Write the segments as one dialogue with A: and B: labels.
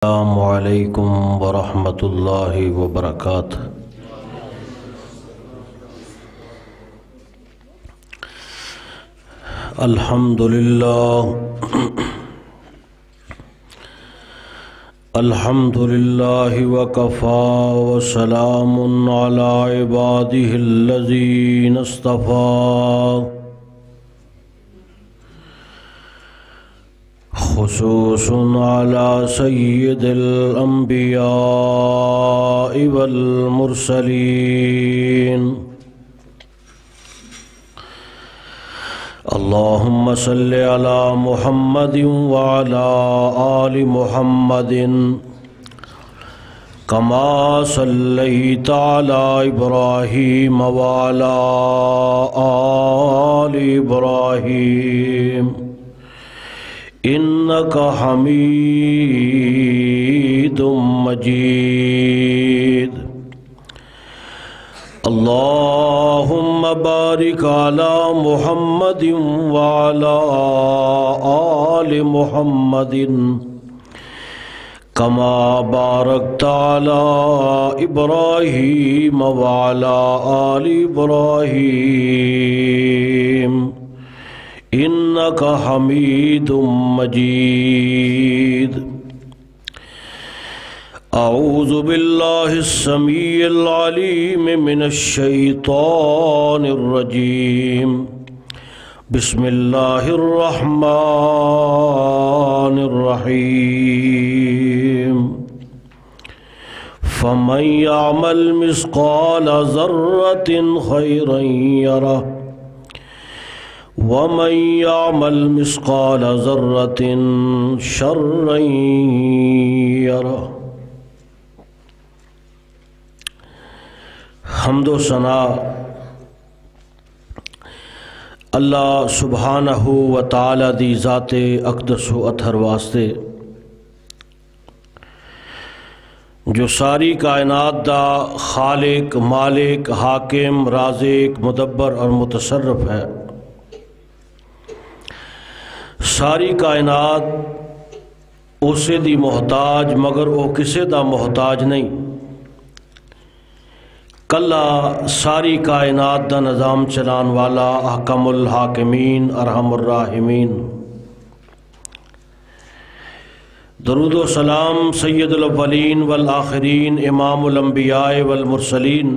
A: السلام علیکم ورحمۃ اللہ وبرکاتہ۔ الحمد للہ وکفی وسلام علی عبادہ الذین اصطفی، خصوص علی سید الانبیاء والمرسلین۔ اللہم صل علی محمد وعلی آل محمد کما صلیت علی ابراہیم وعلی آل ابراہیم انک حمید مجید۔ اللہم بارک علی محمد وعلی آل محمد کما بارکت علی ابراہیم وعلی آل ابراہیم انک حمید مجید۔ اعوذ باللہ السمیع العلیم من الشیطان الرجیم، بسم اللہ الرحمن الرحیم۔ فمن یعمل مثقال ذرۃ خیرا یرہ ومن یعمل مثقال ذرۃ شرا یرہ۔ حمد و ثنا اللہ سبحانہ و تعالی دی ذات اقدس و اطہر واسطے جو ساری کائنات دا خالق، مالک، حاکم، رازق، مدبر اور متصرف ہے۔ ساری کائنات اسے دی محتاج مگر وہ کسے دا محتاج نہیں۔ کلا ساری کائنات دا نظام چلان والا احکم الحاکمین ارحم الراحمین۔ درود و سلام سید الاولین والآخرین امام الانبیاء والمرسلین،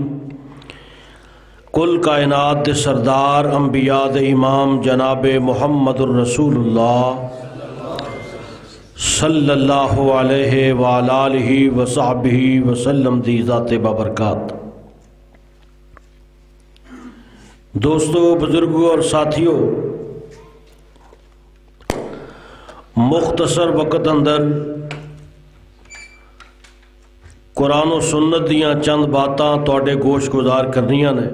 A: کل کائنات دے سردار انبیاء دے امام جناب محمد الرسول اللہ صلی اللہ علیہ وآلہ وصحبہ وسلم دی ذات بابرکات۔ دوستو، بزرگوں اور ساتھیوں، مختصر وقت اندر قرآن و سنت دیاں چند باتاں توڑے گوش گزار کرنیاں نے۔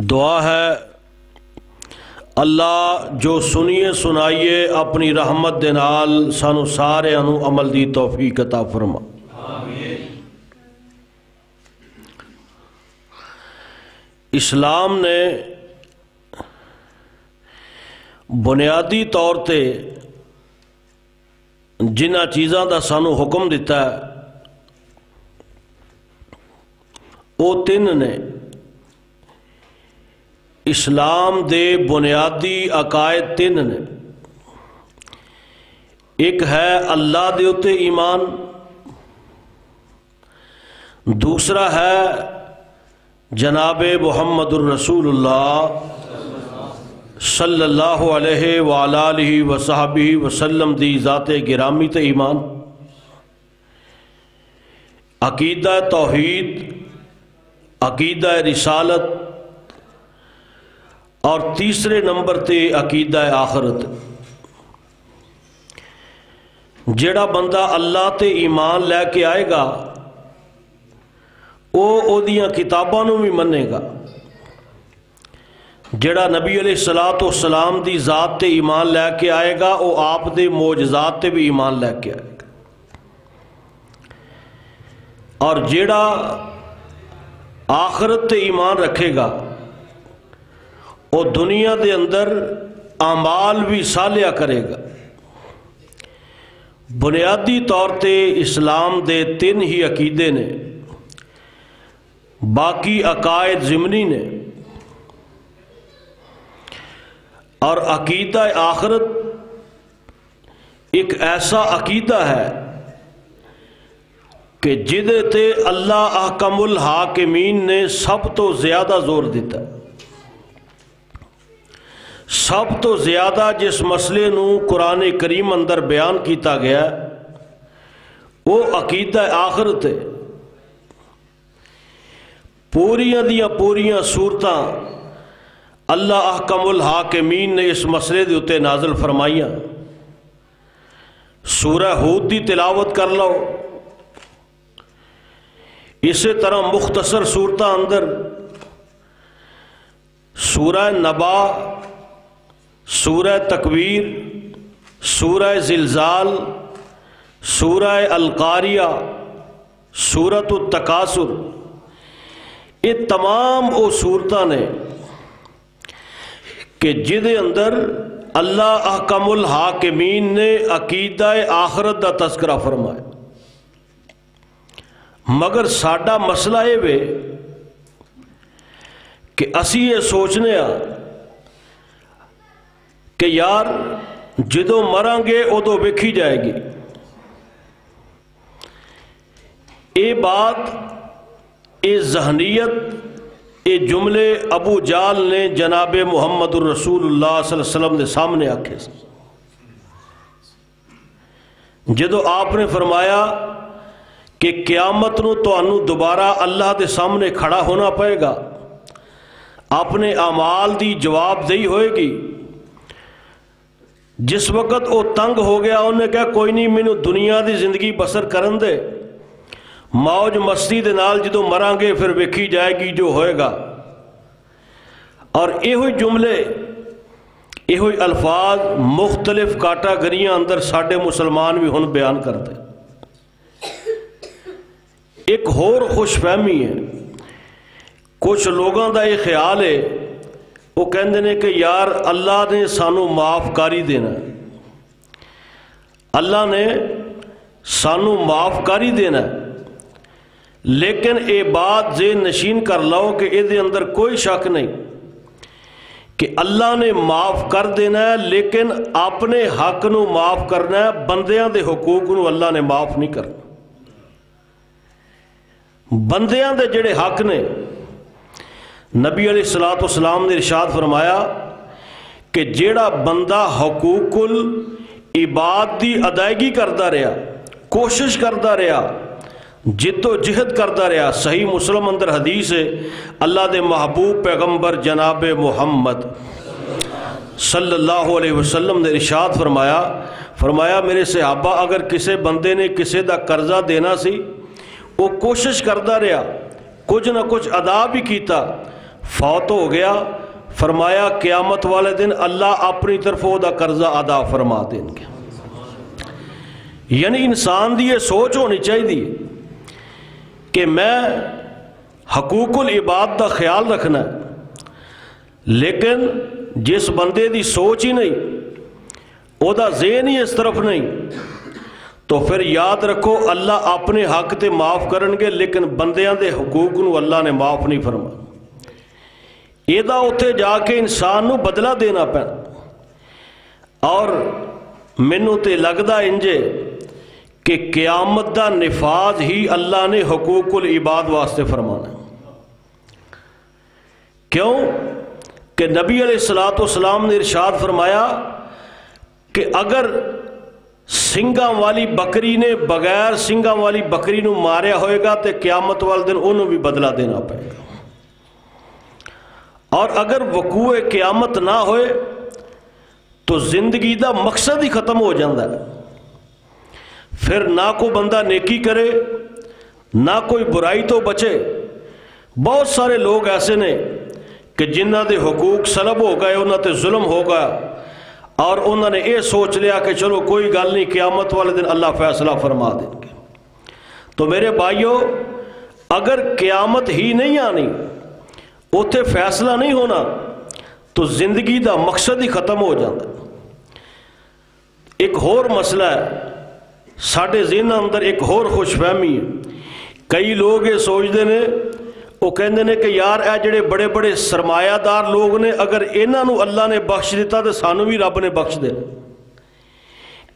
A: دعا ہے اللہ جو سنیے سنائیے اپنی رحمت دے نال سانو سارے انو عمل دی توفیق عطا فرما۔ اسلام نے بنیادی طور تے جنہ چیزاں دا سانو حکم دیتا ہے وہ تین نے۔ اسلام دے بنیادی عقائد تین نے۔ ایک ہے اللہ دے اتے ایمان، دوسرا ہے جناب محمد الرسول اللہ صلی اللہ علیہ وآلہ وصحبہ وسلم دی ذات گرامی تے ایمان، عقیدہ توحید، عقیدہ رسالت، اور تیسرے نمبر تے عقیدہ آخرت۔ جیڑا بندہ اللہ تے ایمان لے کے آئے گا او دیاں کتاباں نو بھی منے گا۔ جیڑا نبی علیہ السلام دی ذات تے ایمان لے کے آئے گا او آپ دے معجزات تے بھی ایمان لے کے آئے گا۔ اور جیڑا آخرت تے ایمان رکھے گا وہ دنیا دے اندر اعمال بھی صالحہ کرے گا، بنیادی طور تے اسلام دے تین ہی عقیدے نے، باقی عقائد ضمنی نے، اور عقیدہ آخرت ایک ایسا عقیدہ ہے کہ جدے تے اللہ احکم الحاکمین نے سب تو زیادہ زور دیتا ہے۔ سب تو زیادہ جس مسئلے نو قرآن کریم اندر بیان کیتا گیا وہ عقیدہ آخرت ہے۔ پوریاں دیاں پوریاں صورتاں اللہ احکم الحاکمین نے اس مسئلے دے اتے نازل فرمائیاں۔ سورہ ہود دی تلاوت کر لو، اسی طرح مختصر صورتاں اندر سورہ نبا، سورہ تکویر، سورہ زلزال، سورہ القاریہ، سورۃ التکاثر، یہ تمام وہ صورتاں نے کہ جدے اندر اللہ احکم الحاکمین نے عقیدہ آخرت دا تذکرہ فرمایا۔ مگر ساڈا مسئلہ یہ وے کہ اسی یہ سوچنے کہ یار جدو مراں گے ادو ویکھی جائے گی۔ یہ بات، یہ ذہنیت، یہ جملے ابو جال نے جناب محمد الرسول اللہ صلی اللہ علیہ وسلم کے سامنے آکھے۔ جدو آپ نے فرمایا کہ قیامت نو تانوں دوبارہ اللہ دے سامنے کھڑا ہونا پائے گا، اپنے اعمال دی جواب دہی ہوئے گی۔ جس وقت وہ تنگ ہو گیا انہیں کہا کوئی نہیں، مینوں دنیا دی زندگی بسر کرن دے، موج مستی دے نال جدو مراں گے پھر ویکھی جائے گی جو ہوئے گا۔ اور یہ جملے، یہ الفاظ مختلف کیٹاگریاں اندر ساڈے مسلمان بھی ہن بیان کرتے۔ ایک اور خوش فہمی ہے، کچھ لوگوں دا یہ خیال ہے، وہ کہندے نے کہ یار اللہ نے سانو معاف کاری دینا، اللہ نے سانو معاف کاری دینا، لیکن اے بات ذہن نشین کر لو کہ اے دے اندر کوئی شک نہیں کہ اللہ نے معاف کر دینا ہے، لیکن اپنے حق نو معاف کرنا ہے، بندیاں دے حقوق نو اللہ نے معاف نہیں کرنا۔ بندیاں دے جڑے حق نے، نبی علیہ الصلوۃ والسلام نے ارشاد فرمایا کہ جیڑا بندہ حقوق العباد دی ادائیگی کرتا رہا، کوشش کرتا رہا، جد و جہد کرتا رہا، صحیح مسلم اندر حدیث ہے، اللہ دے محبوب پیغمبر جناب محمد صلی اللہ علیہ وسلم نے ارشاد فرمایا میرے صحابہ اگر کسے بندے نے کسے دا قرضہ دینا سی، وہ کوشش کرتا رہا، کچھ نہ کچھ ادا بھی کیتا، فوت ہو گیا، فرمایا قیامت والے دن اللہ اپنی طرف وہ دا قرضہ ادا فرما دیں گے۔ یعنی انسان دی یہ سوچ ہونی چاہیے کہ میں حقوق العباد دا خیال رکھنا ہے، لیکن جس بندے دی سوچ ہی نہیں، او دا ذہن ہی اس طرف نہیں، تو پھر یاد رکھو اللہ اپنے حق تے معاف کرن گے، لیکن بندیاں دے حقوق نو اللہ نے معاف نہیں فرما۔ ایدہ اتے جا کے انسان نو بدلہ دینا پینا۔ اور مینوں تے لگدا انجے کہ قیامت دا نفاذ ہی اللہ نے حقوق العباد واسطے فرمانا ہے۔ کیوں کہ نبی علیہ الصلوۃ والسلام نے ارشاد فرمایا کہ اگر سنگاں والی بکری نے بغیر سنگاں والی بکری نو ماریا ہوئے گا تو قیامت والے دن انہوں بھی بدلہ دینا پڑے گا، اور اگر وقوع قیامت نہ ہوئے تو زندگی دا مقصد ہی ختم ہو جاتا ہے۔ پھر نہ کوئی بندہ نیکی کرے، نہ کوئی برائی تو بچے۔ بہت سارے لوگ ایسے نے کہ جنہ دے حقوق سلب ہو گئے، انہوں تے ظلم ہو گیا، اور انہوں نے یہ سوچ لیا کہ چلو کوئی گل نہیں، قیامت والے دن اللہ فیصلہ فرما دیں گے۔ تو میرے بھائیوں، اگر قیامت ہی نہیں آنی، اتنے فیصلہ نہیں ہونا، تو زندگی دا مقصد ہی ختم ہو جاتا۔ ایک اور مسئلہ ہے ساڈے ذہن اندر ایک ہور خوش فہمی ہے. کئی لوگ یہ سوچتے ہیں، وہ کہندے نے کہ یار اے جڑے بڑے بڑے سرمایہ دار لوگ نے، اگر انہاں نو اللہ نے بخش دیتا تو سانو بھی رب نے بخش دینا.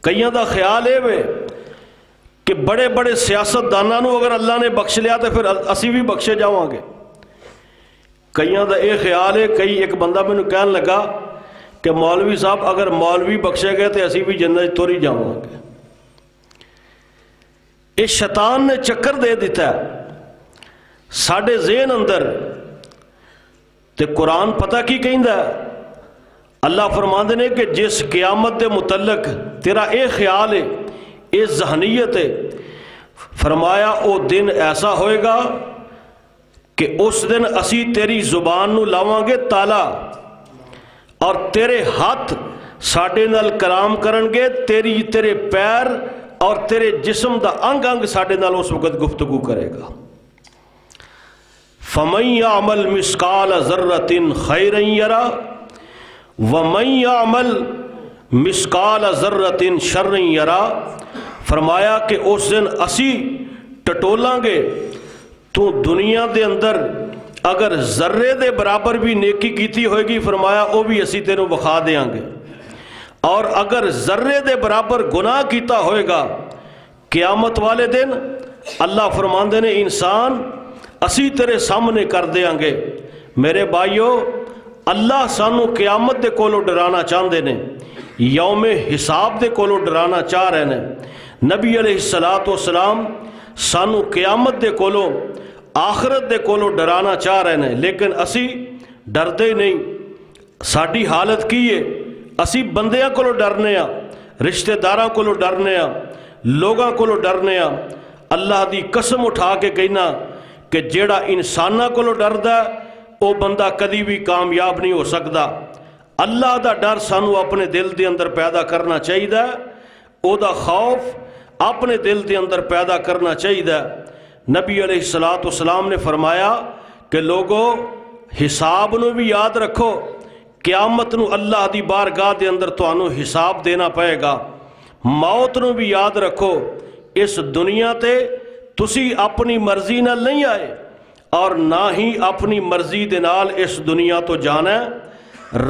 A: کئیاں دا خیال ہے کہ بڑے بڑے سیاست داناں نو اگر اللہ نے بخش لیا تو پھر اسی بھی بخشے جاواں گے. کئیاں دا یہ خیال ہے، ایک بندہ مینوں کہن لگا کہ مولوی صاحب اگر مولوی بخشے گئے تو اسی بھی جنت توری جاواں گے. اس شیطان نے چکر دے دیتا ہے ساڈے ذہن اندر. تے قرآن پتہ کی کہندا ہے؟ اللہ فرماندے نے کہ جس قیامت دے متعلق تیرا اے خیال ہے، اے ذہنیت ہے، فرمایا او دن ایسا ہوئے گا کہ اس دن اسی تیری زبان نو لاواں گے تالا، اور تیرے ہاتھ ساڈے نال کلام کرن گے، تیرے پیر اور تیرے جسم دا انگ انگ ساڈے نال اس وقت گفتگو کرے گا. فَمَن يَعْمَلْ مِثْقَالَ ذَرَّةٍ خَيْرًا يَرَهُ وَمَن يَعْمَلْ مِثْقَالَ ذَرَّةٍ شَرًّا يَرَهُ. فرمایا کہ اس دن اسی ٹٹولاں گے تو دنیا دے اندر اگر ذرے دے برابر بھی نیکی کیتی ہوئے گی، فرمایا وہ بھی اسی تینوں بخا دیاں گے، اور اگر ذرے دے برابر گناہ کیتا ہوئے گا قیامت والے دن اللہ فرماندے نے انسان اسی تیرے سامنے کر دیاں گے. میرے بھائیو، اللہ سانو قیامت دے کولو ڈرانا چاہندے نے، یوم حساب دے کولو ڈرانا چاہ رہے ہیں. نبی علیہ السلام سانو قیامت دے کولو آخرت دے کولو ڈرانا چاہ رہے ہیں، لیکن اسی ڈردے نہیں. ساڈی حالت کی ہے؟ اسی بندیاں کولو ڈرنے ہاں، رشتہ داراں کولو ڈرنے ہاں، لوگاں کولو ڈرنے ہاں. اللہ دی قسم اٹھا کے کہنا کہ جیڑا انساناں کولو ڈردا ہے وہ بندہ کدی بھی کامیاب نہیں ہو سکتا. اللہ دا ڈر سانو اپنے دل دے اندر پیدا کرنا چاہیے، او دا خوف اپنے دل دے اندر پیدا کرنا چاہیے. نبی علیہ السلام نے فرمایا کہ لوگو حساب نو بھی یاد رکھو، قیامت نو اللہ دی بارگاہ دے اندر تانوں حساب دینا پائے گا. موت نو بھی یاد رکھو، اس دنیا تے تسی اپنی مرضی نال نہیں آئے اور نہ ہی اپنی مرضی دے نال اس دنیا تو جانا ہے.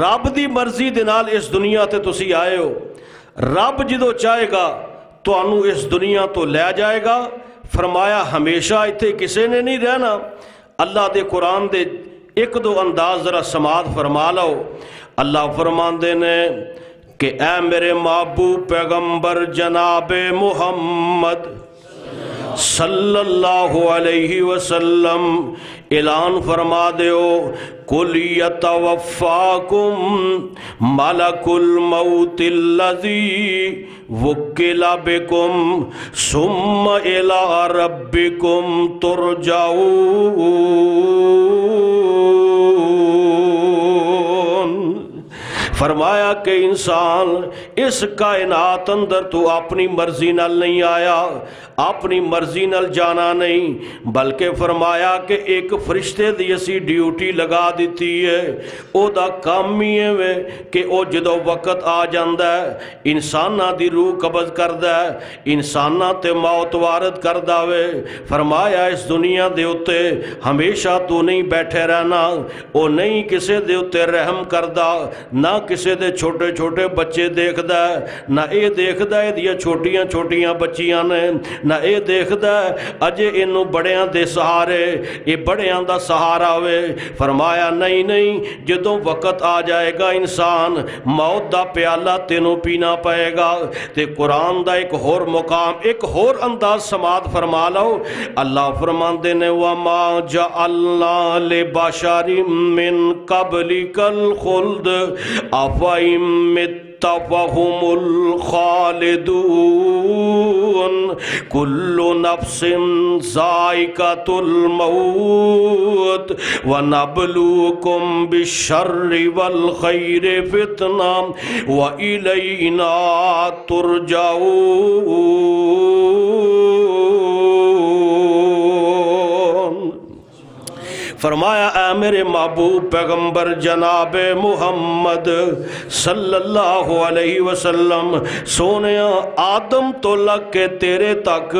A: رب دی مرضی دے نال اس دنیا تے تسی آئے ہو. رب جدو چاہے گا تانوں اس دنیا تو لے جائے گا. فرمایا ہمیشہ ایتھے کسے نے نہیں رہنا. اللہ دے قرآن دے ایک دو انداز ذرا سماعت فرما لو. اللہ فرماندے نے کہ اے میرے محبوب پیغمبر جناب محمد صلی اللہ علیہ وسلم اعلان فرما دیو، قُلْ يَتَوَفَّاكُمْ مَلَكُ الْمَوْتِ الَّذِي وُكِّلَ بِكُمْ ثُمَّ إِلَىٰ رَبِّكُمْ تُرْجَعُونَ. فرمایا کہ انسان اس کائنات اندر تو اپنی مرضی نال نہیں آیا، اپنی مرضی نال جانا نہیں، بلکہ فرمایا کہ ایک فرشتے دی اسی ڈیوٹی لگا دیتی ہے. او دا کام ہی ہے کہ او جدو وقت آ جاندہ ہے انسانہ دی روح قبض کردہ ہے، انسانہ تے موت وارد کردہ وے. فرمایا اس دنیا دے اتے ہمیشہ تو نہیں بیٹھے رہنا. او نہیں کسے دے اتے رحم کردہ، نہ کسے دے چھوٹے چھوٹے بچے دیکھ دا ہے، نہ اے دیکھ دا ہے دیا چھوٹیاں چھوٹیاں بچیاں نے، نہ اے دیکھ دا ہے اجے انہوں بڑیاں دے سہارے اے بڑیاں دا سہارا ہوئے. فرمایا نہیں نہیں، جدوں وقت آ جائے گا انسان موت دا پیالہ تینوں پینا پائے گا. تے قرآن دا ایک ہور مقام، ایک ہور انداز سماعت فرما لو. اللہ فرماندے نے وَمَا جَعَلْنَا لِبَشَرٍ مِّن قَبْلِكَ الْخُلْدَ أَفَإِن مِّتَّ فَهُمُ الْخَالِدُونَ كُلُّ نَفْسٍ ذَائِقَةُ الْمَوْتِ وَنَبْلُوكُمْ بِالشَّرِّ وَالْخَيْرِ فِتْنَةً وَإِلَيْنَا تُرْجَعُونَ. فرمایا اے میرے محبوب پیغمبر جناب محمد صلی اللہ علیہ وسلم سونیا آدم تو لگ کے تیرے تک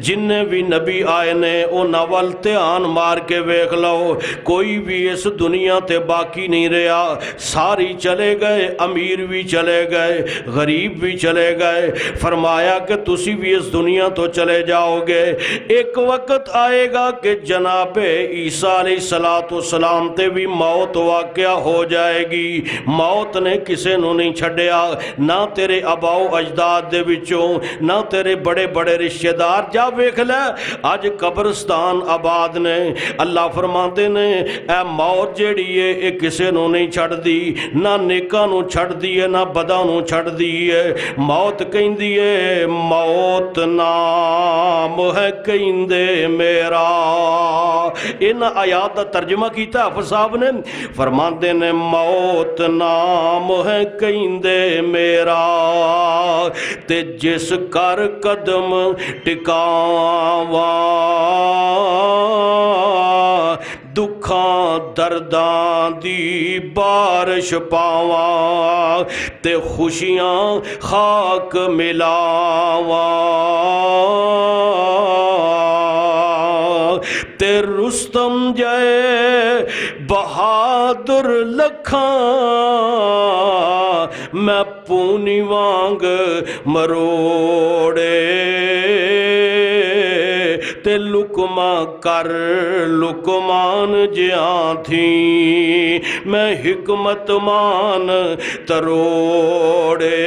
A: جننے بھی نبی آئے نے انہاں ول دھیان مار کے ویکھ لو، کوئی بھی اس دنیا تے باقی نہیں رہا، ساری چلے گئے، امیر بھی چلے گئے، غریب بھی چلے گئے۔ فرمایا کہ تسی بھی اس دنیا تو چلے جاؤ گے، ایک وقت آئے گا کہ جناب عیسیٰ علیہ السلام تے بھی موت واقعہ ہو جائے گی۔ موت نے کسے نو نہیں چھڈیا، نہ تیرے اباؤ اجداد دے وچوں، نہ تیرے بڑے بڑے رشتہ دار۔ جا ویکھ لے اج قبرستان آباد نے، اللہ فرماندے نے اے موت جیڑی ہے اے کسے نو نہیں چھڑ دی، نہ نیکاں نو چھڑ دی ہے نہ بداں نو چھڑ دی ہے۔ موت کہندی ہے موت نام ہے کہندے میرا۔ ان آیات دا ترجمہ کیتا حافظ صاحب نے، فرماندے نے موت نام ہے کہندے میرا، تے جس کر قدم ٹکاواں دکھاں درداں دی بارش پاواں، تے خوشیاں خاک ملاواں، تے رستم جائے بہادر لکھاں، میں پونی وانگ مروڑے، تے لکما کر لکمان جیاں تھی، میں حکمت مان تروڑے،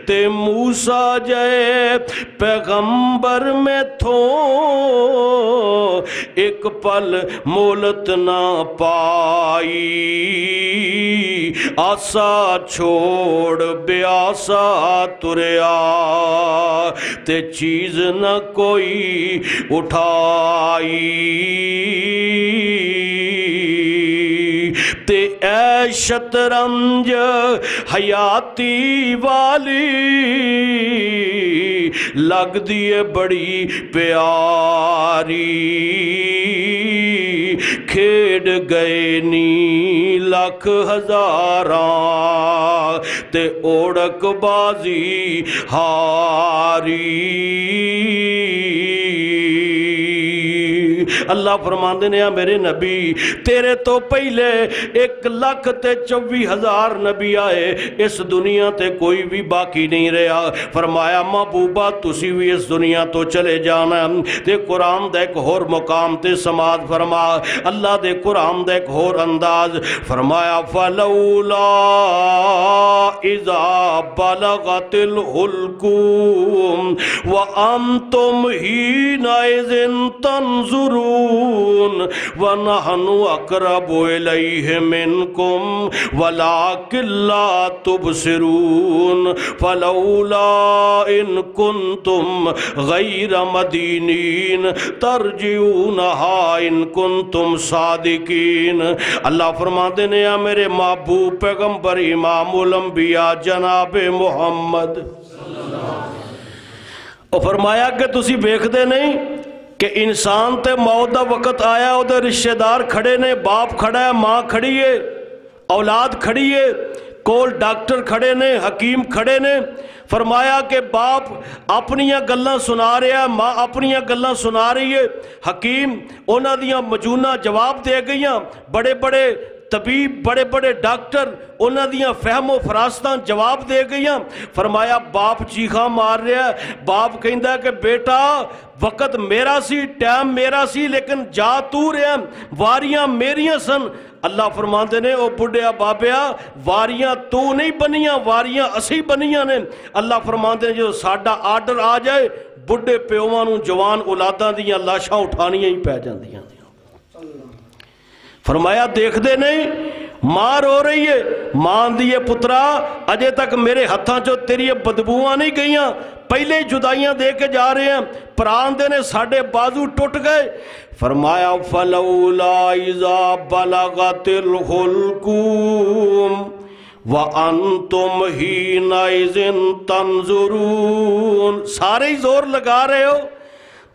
A: تے موسیٰ جائے پیغمبر میں تھو، ایک پل مولت نہ پائی، آسا چھوڑ بے آسا تریا، تے چیز نہ کوئی اٹھائی، تے اے شطرنج حیاتی والی لگ دیے بڑی پیاری، کھیڑ گئے نی لاکھ ہزاراں، تے اوڑک بازی ہاری۔ اللہ فرماندے نے میرے نبی تیرے تو پہلے 1,24,000 نبی آئے، اس دنیا تے کوئی بھی باقی نہیں رہا۔ فرمایا محبوبہ تسی بھی اس دنیا تو چلے جانا، تے قرآن دے ایک اور مقام تے سماعت فرما، اللہ دے قرآن دے ایک اور انداز فرمایا فَلَوْلَا إِذَا بَلَغَتِ الْحُلْقُومَ وَأَنْتُمْ حِينَئِذٍ تَنْظُرُونَ وَنَحْنُ أَقْرَبُ إِلَيْهِ مِنْكُمْ وَلَكِنْ لَا تُبْصِرُونَ فَلَوْلَا إِن كُنْتُمْ غَيْرَ مَدِينِينَ تَرْجِعُونَهَا إِن كُنْتُمْ صَادِقِينَ۔ اللہ فرماتے ہیں میرے محبوب پیغمبر امام الانبیاء جناب محمد، اور فرمایا کہ تسی بیکھتے نہیں کہ انسان تے موت دا وقت آیا، او دے رشتہ دار کھڑے نے، باپ کھڑا ہے، ماں کھڑی ہے، اولاد کھڑی ہے، کول ڈاکٹر کھڑے نے، حکیم کھڑے نے۔ فرمایا کہ باپ اپنیاں گلاں سنا رہا ہے، ماں اپنیاں گلاں سنا رہی ہے، حکیم انہاں دیاں مجونہ جواب دے گئیاں، بڑے بڑے طبیب بڑے بڑے ڈاکٹر انہاں دیاں فہم و فراستاں جواب دے گئیاں۔ فرمایا باپ چیخاں مار رہا ہے، باپ کہندا ہے کہ بیٹا وقت میرا سی، ٹائم میرا سی، لیکن جا تو رہا، واریاں میریاں سن۔ اللہ فرماندے نے او بڑھیا بابیا واریاں تو نہیں بنیاں، واریاں اسی بنیاں نے۔ اللہ فرماندے نے جو ساڈا آرڈر آ جائے بڑھے پیوواں نوں جوان اولاداں دیاں لاشاں اٹھانیاں ہی پہ جاندیاں۔ فرمایا دیکھ دے نہیں ماں رو رہی ہے، ماں دیئے پترا اجے تک میرے ہتھاں چو تیری بدبوواں نہیں گئیاں، پہلے جدائیاں دے کے جا رہے ہیں، پران دے نے ساڑھے بازو ٹوٹ گئے۔ فرمایا فَلَوْلَا إِذَا بَلَغَتِ الْحُلْقُومَ وَأَنْتُمْ حِينَئِذٍ تَنْظُرُونَ۔ سارے ہی زور لگا رہے ہو،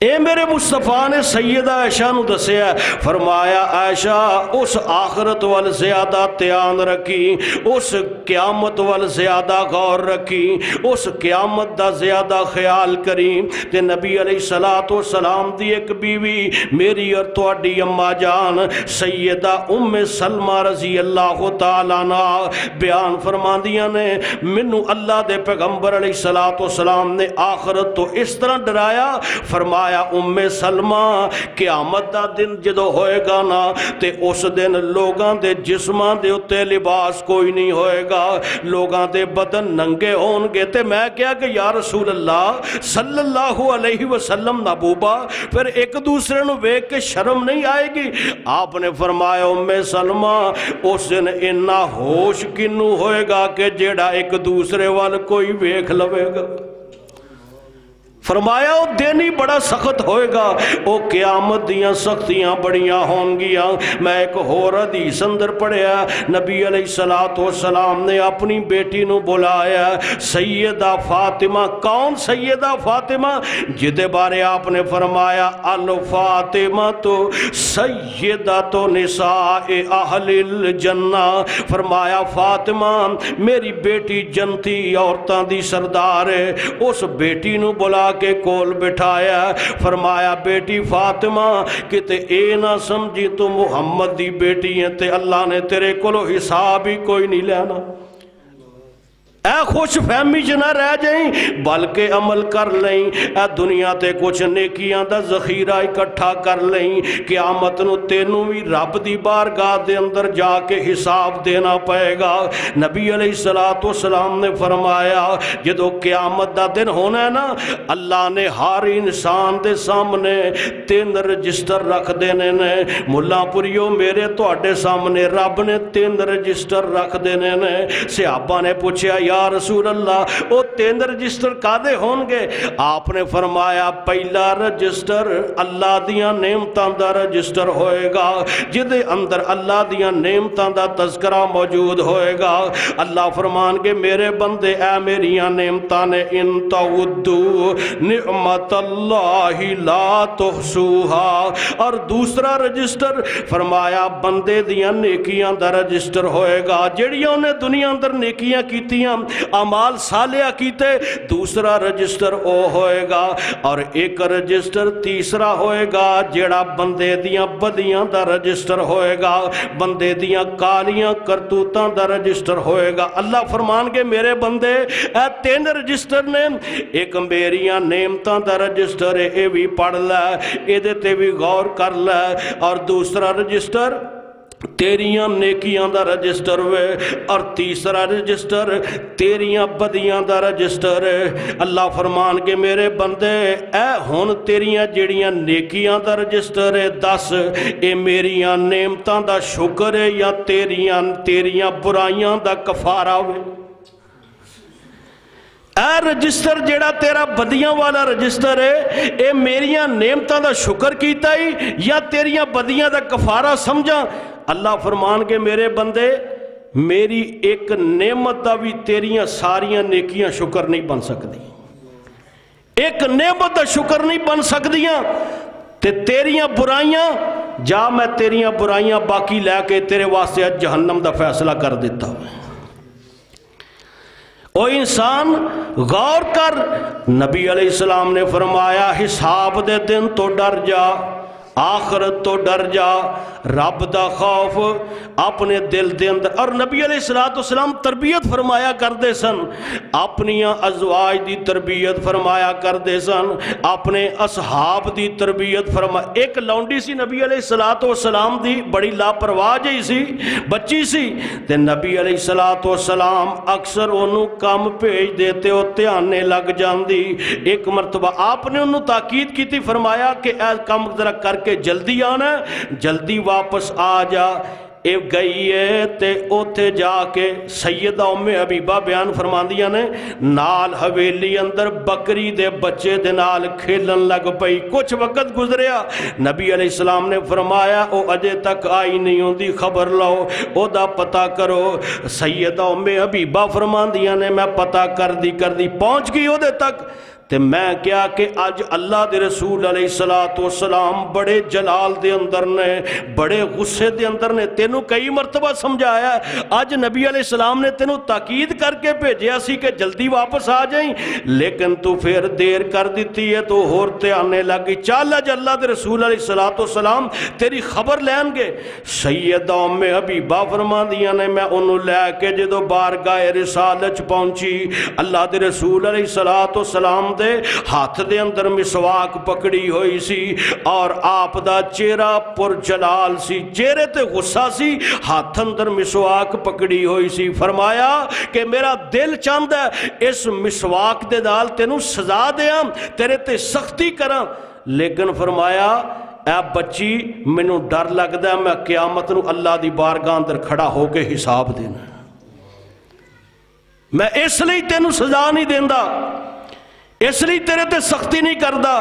A: اے میرے مصطفیٰ نے سیدہ عائشہ نو دسیا، فرمایا عائشہ اس آخرت وال زیادہ دھیان رکھی، اس قیامت وال زیادہ غور رکھی، اس قیامت دا زیادہ خیال کری۔ تے نبی علیہ السلام دی ایک بیوی میری اور تواڈی اماں جان سیدہ ام سلمہ رضی اللہ تعالیٰ عنہ بیان فرماندیاں نے، منو اللہ دے پیغمبر علیہ السلام نے آخرت تو اس طرح ڈرایا، فرمایا ام سلمہ قیامت دا دن جدو ہوئے گا نا تے اس دن لوگاں دے جسماں دے اتے لباس کوئی نہیں ہوئے گا، لوگاں دے بدن ننگے ہون گے۔ تے میں کیا کہ یا رسول اللہ صلی اللہ علیہ وسلم نبوبہ پھر ایک دوسرے نو ویک کے شرم نہیں آئے گی؟ آپ نے فرمایا ام سلمہ اس دن اتنا ہوش کنو ہوئے گا کہ جیڑا ایک دوسرے وال کوئی ویکھ لوے گا۔ فرمایا وہ دن ہی بڑا سخت ہوئے گا، وہ قیامت دیاں سختیاں بڑیاں ہون گیا۔ میں ایک اور حدیث اندر پڑھیا، نبی علیہ السلام نے اپنی بیٹی نو بلایا سیدہ فاطمہ۔ کون سیدہ فاطمہ؟ جدے بارے آپ نے فرمایا الفاطمہ تو سیدہ تو نساء اہل الجنہ، فرمایا فاطمہ میری بیٹی جنتی عورتاں دی سردار ہے۔ اس بیٹی نو بلا کے کول بٹھایا، فرمایا بیٹی فاطمہ کتے اے نہ سمجھی تو محمد دی بیٹی ہیں تے اللہ نے تیرے کولو حساب ہی کوئی نہیں لینا۔ اے خوش فہمی چ نہ رہ جائیں بلکہ عمل کر لیں، اے دنیا تے کچھ نیکیاں دا ذخیرہ اکٹھا کر لیں، قیامت نو تینوں بھی رب دی بارگاہ دے اندر جا کے حساب دینا پائے گا۔ نبی علیہ السلام نے فرمایا جدو قیامت دا دن ہونا ہے نا، اللہ نے ہر انسان دے سامنے 3 رجسٹر رکھ دینے نے۔ ملا پوریو میرے تواڈے سامنے رب نے 3 رجسٹر رکھ دینے نے۔ صحابہ نے پوچھا یا رسول اللہ وہ 3 رجسٹر کادے ہون گے؟ آپ نے فرمایا پہلا رجسٹر اللہ دیاں نعمتاں دا رجسٹر ہوئے گا، جدے اندر اللہ دیاں نعمتاں دا تذکرہ موجود ہوئے گا۔ اللہ فرمان کے میرے بندے اے میریاں نعمتاں نے ان تعدوا نعمت اللہ لا تحصوها، اور دوسرا رجسٹر فرمایا بندے دیاں نیکیاں دا رجسٹر ہوئے گا، جڑیاں نے دنیا اندر نیکیاں کیتیاں اعمال صالحہ کیتے، دوسرا رجسٹر او ہوئے گا، اور ایک رجسٹر تیسرا ہوئے گا جیڑا بندے دیاں بدیاں دا رجسٹر ہوئے گا، بندے دیاں کالیاں کرتوتاں دا رجسٹر ہوئے گا۔ اللہ فرمان کے میرے بندے اے 3 رجسٹر نے، ایک میریاں نعمتاں دا رجسٹر ہے، اے بھی پڑھ لے، اے دیتے بھی غور کر لے، اور دوسرا رجسٹر تیریاں نیکیاں دا رجسٹر ہوئے، اور تیسرا رجسٹر تیریاں بدیاں دا رجسٹر ہے۔ اللہ فرمان کے میرے بندے اے ہون تیریاں جڑیاں نیکیاں دا رجسٹر ہے، 10 اے میریاں نعمتاں دا شکر ہے یا تیریاں برائیاں دا کفارہ ہوئے۔ اے رجسٹر جیڑا تیرا بدیاں والا رجسٹر ہے، اے میریاں نعمتاں دا شکر کیتا ہی یا تیریاں بدیاں دا کفارہ سمجھا؟ اللہ فرمان کے میرے بندے میری ایک نعمت دا بھی تیریاں ساریاں نیکیاں شکر نہیں بن سکتی، ایک نعمت دا شکر نہیں بن سکتیاں، تے تیریاں برائیاں جا میں تیریاں برائیاں باقی لے کے تیرے واسطے جہنم دا فیصلہ کر دیتا ہوں۔ او انسان غور کر، نبی علیہ السلام نے فرمایا حساب دے دن تو ڈر جا، آخرت تو ڈر جا، رب دا خوف اپنے دل دے اندر۔ اور نبی علیہ السلام تربیت فرمایا کرتے سن، اپنیاں ازواج دی تربیت فرمایا کرتے سن، اپنے اصحاب دی تربیت فرمایا۔ ایک لونڈی سی نبی علیہ السلام دی بڑی لاپرواہ جی سی، بچی سی، تے نبی علیہ السلام اکثر انہوں کام بھیج دیتے ہو دھیانے لگ جاندی۔ ایک مرتبہ آپ نے انہوں تاکید کی تھی، فرمایا کہ اے کام ذرا کر کے جلدی آنا، جلدی واپس آ جا۔ اے گئی ہے تے اوتھے جا کے سیدہ ام حبیبہ بیان فرماندیاں نے نال حویلی اندر بکری دے بچے دے نال کھیلن لگ پئی۔ کچھ وقت گزریا، نبی علیہ السلام نے فرمایا او اجے تک آئی نہیں ہوندی، خبر لو او دا پتہ کرو۔ سیدہ ام حبیبہ فرماندیاں نے میں پتہ کر دی پہنچ گئی او دے تک، تے میں کیا کہ اج اللہ دے رسول علیہ السلام بڑے جلال دے اندر نے، بڑے غصے دے اندر نے، تینوں کئی مرتبہ سمجھایا ہے، اج نبی علیہ السلام نے تینوں تاکید کر کے بھیجیا سی کہ جلدی واپس آ جائیں، لیکن تو پھر دیر کر دیتی ہے، تو ہورتے آنے لگی، چل اج اللہ دے رسول علیہ السلام تیری خبر لین گے۔ سیدہ ام حبیبہ فرما دیاں نے میں انہوں لے کے جدو بارگاہ رسالت پہنچی، اللہ دے رسول علیہ السلام دے ہاتھ دے اندر مسواک پکڑی ہوئی سی، اور آپ دا چہرہ پر جلال سی، چہرے تے غصہ سی، ہاتھ اندر مسواک پکڑی ہوئی سی۔ فرمایا کہ میرا دل چاہتا ہے اس مسواک دے نال تینوں سزا دیاں، تیرے تے سختی کراں، لیکن فرمایا اے بچی مینوں ڈر لگدا ہے میں قیامت نو اللہ دی بارگاہ اندر کھڑا ہو کے حساب دینا، میں اس لیے تینوں سزا نہیں دیندا، اس لیے تیرے تے سختی نہیں کردا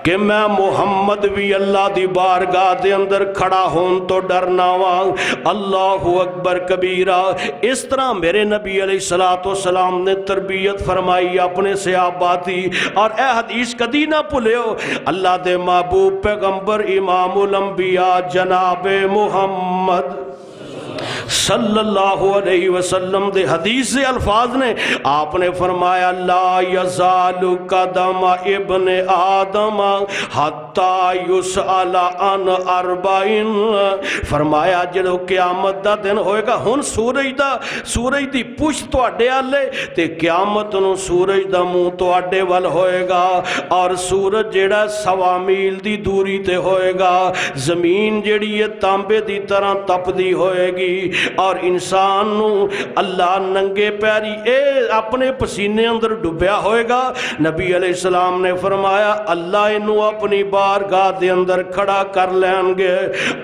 A: کہ میں محمد بھی اللہ دی بارگاہ دے اندر کھڑا ہون تو ڈرنا وا۔ اللہ اکبر کبیرہ۔ اس طرح میرے نبی علیہ السلام نے تربیت فرمائی اپنے صحابہ دی، اور اے حدیث کدی نہ بھولیو، اللہ دے محبوب پیغمبر امام الانبیاء جناب محمد صلی اللہ علیہ وسلم دے حدیث سے الفاظ نے، آپ نے فرمایا لا یزال قدم ابن آدم حتی یسأل عن اربعین، فرمایا جدو قیامت دا دن ہوئے گا، ہن سورج دی پشت تواڈے والے تے قیامت نو سورج دا منہ تواڈے ول ہوئے گا، اور سورج جیڑا 1.25 میل دی دوری تے ہوئے گا، زمین جیڑی ہے تانبے دی طرح تپدی ہوئے گی، اور انسان نو اللہ ننگے پیری اپنے پسینے اندر ڈبیا ہوئے گا۔ نبی علیہ السلام نے فرمایا اللہ انہوں اپنی بارگاہ دے اندر کھڑا کر لیں گے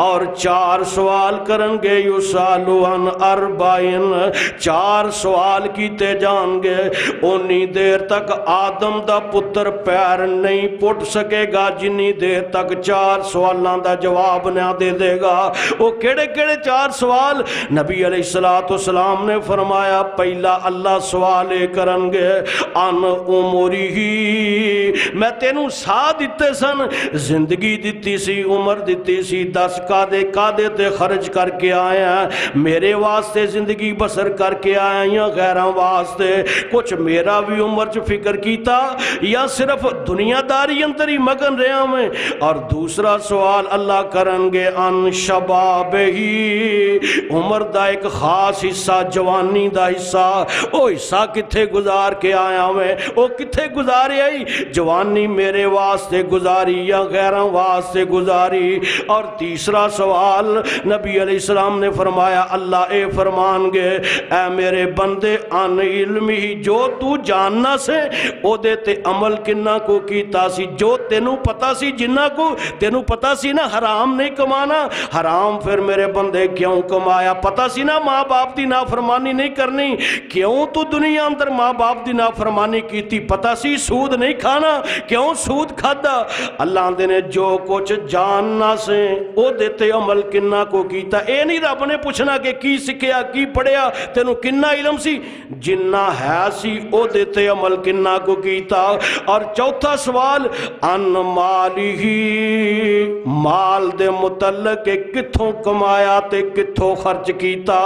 A: اور 4 سوال کریں گے، یسالو عن اربعین، 4 سوال کیتے جان گے، اونی دیر تک آدم دا پتر پیر نہیں پٹ سکے گا جنی دیر تک 4 سوالاں دا جواب نہ دے دے گا۔ وہ کیڑے 4 سوال؟ نبی علیہ السلام نے فرمایا پہلا اللہ سوالے کرن گے ان عمری ہی، میں تینوں سا دیتے سن، زندگی دیتی سی، عمر دیتی سی، 10 کادے تے خرچ کر کے آئے ہیں، میرے واسطے زندگی بسر کر کے آئے ہیں یا غیراں واسطے، کچھ میرا بھی عمر چ فکر کیتا یا صرف دنیا داری اندر ہی مگن رہا میں؟ اور دوسرا سوال اللہ کرن گے ان شباب ہی، عمر دا ایک خاص حصہ، جوانی دا حصہ، او حصہ کتھے گزار کے آیا میں، او کتھے گزارے آئی، جوانی میرے واسطے گزاری یا غیراں واسطے گزاری؟ اور تیسرا سوال نبی علیہ السلام نے فرمایا اللہ اے فرمان گے اے میرے بندے ان علم ہی، جو تو جاننا سے او دے تے عمل کنہ کو کیتا سی، جو تینوں پتا سی جنہ کو تینوں پتا سی نا حرام نہیں کمانا، حرام پھر میرے بندے کیوں کمایا؟ پتا سی نا ماں باپ دی نافرمانی نہیں کرنی، کیوں تو دنیا اندر ماں باپ دی نافرمانی کیتی؟ پتا سی سود نہیں کھانا، کیوں سود کھادا؟ اللہ دے نے جو کچھ جاننا سے او دیتے عمل کنہ کو کیتا، اے نہیں رب نے پوچھنا کہ کی سکھیا کی پڑھیا تینوں کنہ علم سی، جنہ ہے سی او دیتے عمل کنہ کو کیتا۔ اور چوتھا سوال ان مالی ہی، مال دے متعلق کتھوں کمایا تے کتھوں خرچ کیتا،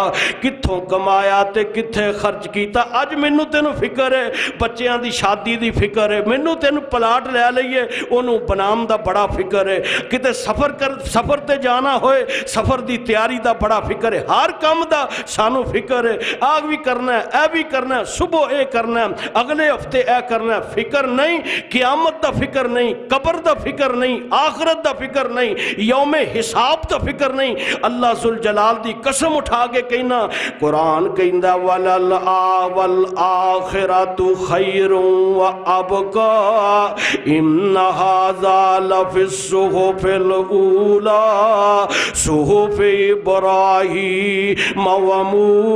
A: کتھوں کمایا تے کتھے خرچ کیتا؟ اج مینوں تینوں فکر ہے بچیاں دی شادی دی فکر ہے، مینوں تینوں پلاٹ لے لئیے انہوں بنام دا بڑا فکر ہے، کتے سفر تے جانا ہوئے سفر دی تیاری دا بڑا فکر ہے، ہر کام دا سانو فکر ہے، آگ بھی کرنا ہے اے بھی کرنا ہے، صبح اے کرنا ہے اگلے ہفتے اے کرنا ہے، فکر نہیں قیامت دا فکر نہیں، قبر دا فکر نہیں، آخرت دا فکر نہیں، یوم حساب دا فکر نہیں۔ اللہ ذوالجلال دی قسم اٹھا کے کہنا، قرآن کہندا وَالْآخِرَةُ خَيْرٌ وَأَبْقَىٰ إِنَّ هَذَا لَفِي الصُّحُفِ الْأُولَىٰ صُحُفِ إِبْرَاهِيمَ وَمُوسَىٰ۔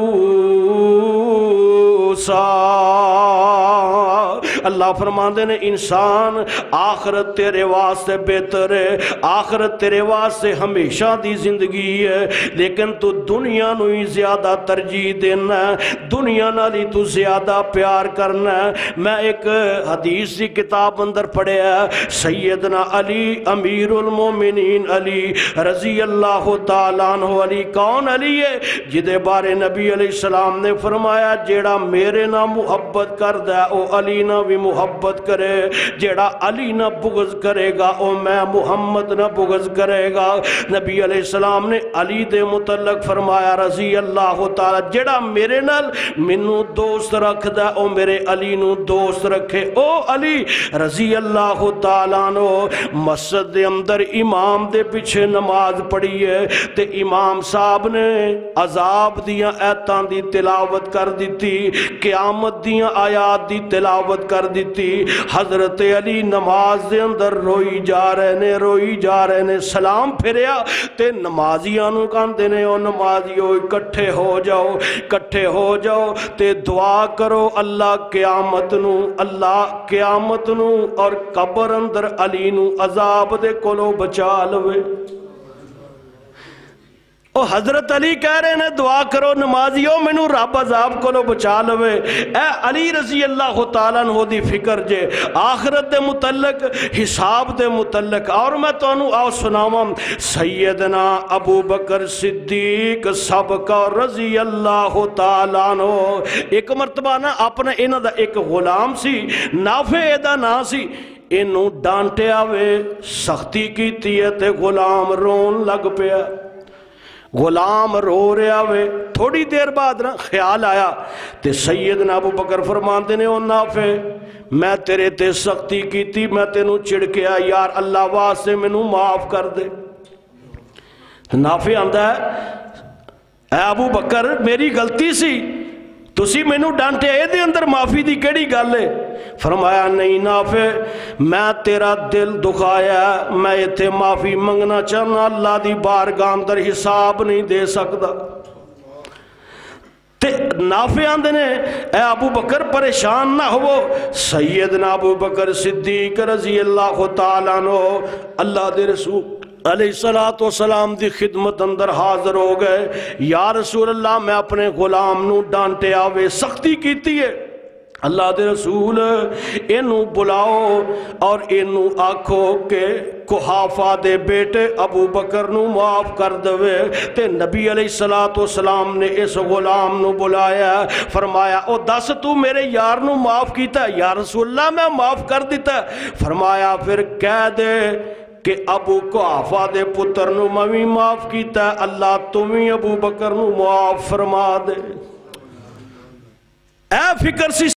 A: اللہ فرماندے نے انسان آخرت تیرے واسطے بہتر ہے، آخرت تیرے واسطے ہمیشہ دی زندگی ہے، لیکن تو دنیا نو ہی زیادہ ترجیح دینا ہے، دنیا نالی تو زیادہ پیار کرنا ہے۔ میں ایک حدیث کی کتاب اندر پڑھے ہے، سیدنا علی امیر المومنین علی رضی اللہ تعالیٰ عنہ، علی کون علی ہے؟ جدے بارے نبی علیہ السلام نے فرمایا جیڑا میرے نہ محبت کردہ ہے او علی نہ بھی محبت کرے، جیڑا علی نہ بغض کرے گا او میں محمد نہ بغض کرے گا۔ نبی علیہ السلام نے علی دے متعلق فرمایا رضی اللہ تعالیٰ جیڑا میرے نال منو دوست رکھ دا او میرے علی نو دوست رکھے۔ او علی رضی اللہ تعالیٰ عنہ مسجد دے اندر امام دے پیچھے نماز پڑھی ہے تے امام صاحب نے عذاب دیاں ایتاں دی تلاوت کر دیتی، قیامت دیاں آیات دی تلاوت کر دیتی۔ حضرت علی نماز دے اندر روئی جا رہے نے، سلام پھریا تے نمازیاں نو کہندے نے او نمازیو اکٹھے ہو جاؤ تے دعا کرو اللہ قیامت نو اور قبر اندر علی نو عذاب دے کولو بچا لوے۔ او حضرت علی کہہ رہے ہیں دعا کرو نمازیو مینو رب عذاب کولو بچا لوے۔ اے علی رضی اللہ تعالیٰ عنہ دی فکر جے آخرت دے متعلق، حساب دے متعلق۔ اور میں تو انہوں آؤ سناواں سیدنا ابو بکر صدیق سابقہ رضی اللہ تعالیٰ عنہ ایک مرتبہ نا اپنا انہاں دا ایک غلام سی، نافع دا نا سی، انہوں ڈانٹیا وے، سختی کیتی ہے تے غلام رون لگ پیا، غلام رو رہا وے۔ تھوڑی دیر بعد نا خیال آیا تے سیدنا ابو بکر فرماندے نے او نافع میں تیرے تے سختی کیتی، میں تینوں چڑکیا، یار اللہ واسطے مینوں معاف کر دے۔ نافع آندا ہے اے ابو بکر میری غلطی سی، تسی مینوں ڈانٹے، اے دے اندر معافی دی کیڑی گل ہے؟ فرمایا نہیں نافع میں تیرا دل دکھایا، میں ایتھے معافی منگنا چاہنا، اللہ دی بارگاہ اندر حساب نہیں دے سکتا۔ تے نافع آندے نے اے ابو بکر پریشان نہ ہو، سیدنا ابو بکر صدیق رضی اللہ تعالیٰ عنہ اللہ دے رسول علیہ السلام دی خدمت اندر حاضر ہو گئے۔ یا رسول اللہ میں اپنے غلام نو ڈانٹے آوے، سختی کیتی ہے، اللہ دے رسول اینو بلاؤ اور اینو آکھو کہ قحافہ دے بیٹے ابو بکر نو معاف کر دوے۔ تے نبی علیہ السلام نے اس غلام نو بلایا، فرمایا او دس تو میرے یار نو معاف کیتا ہے؟ یا رسول اللہ میں معاف کر دیتا ہے۔ فرمایا پھر کہہ دے کہ ابو قحافہ دے پتر نو میں معاف کیتا ہے، اللہ تمہیں ابو بکر نو معاف فرما دے۔ اے فکر سی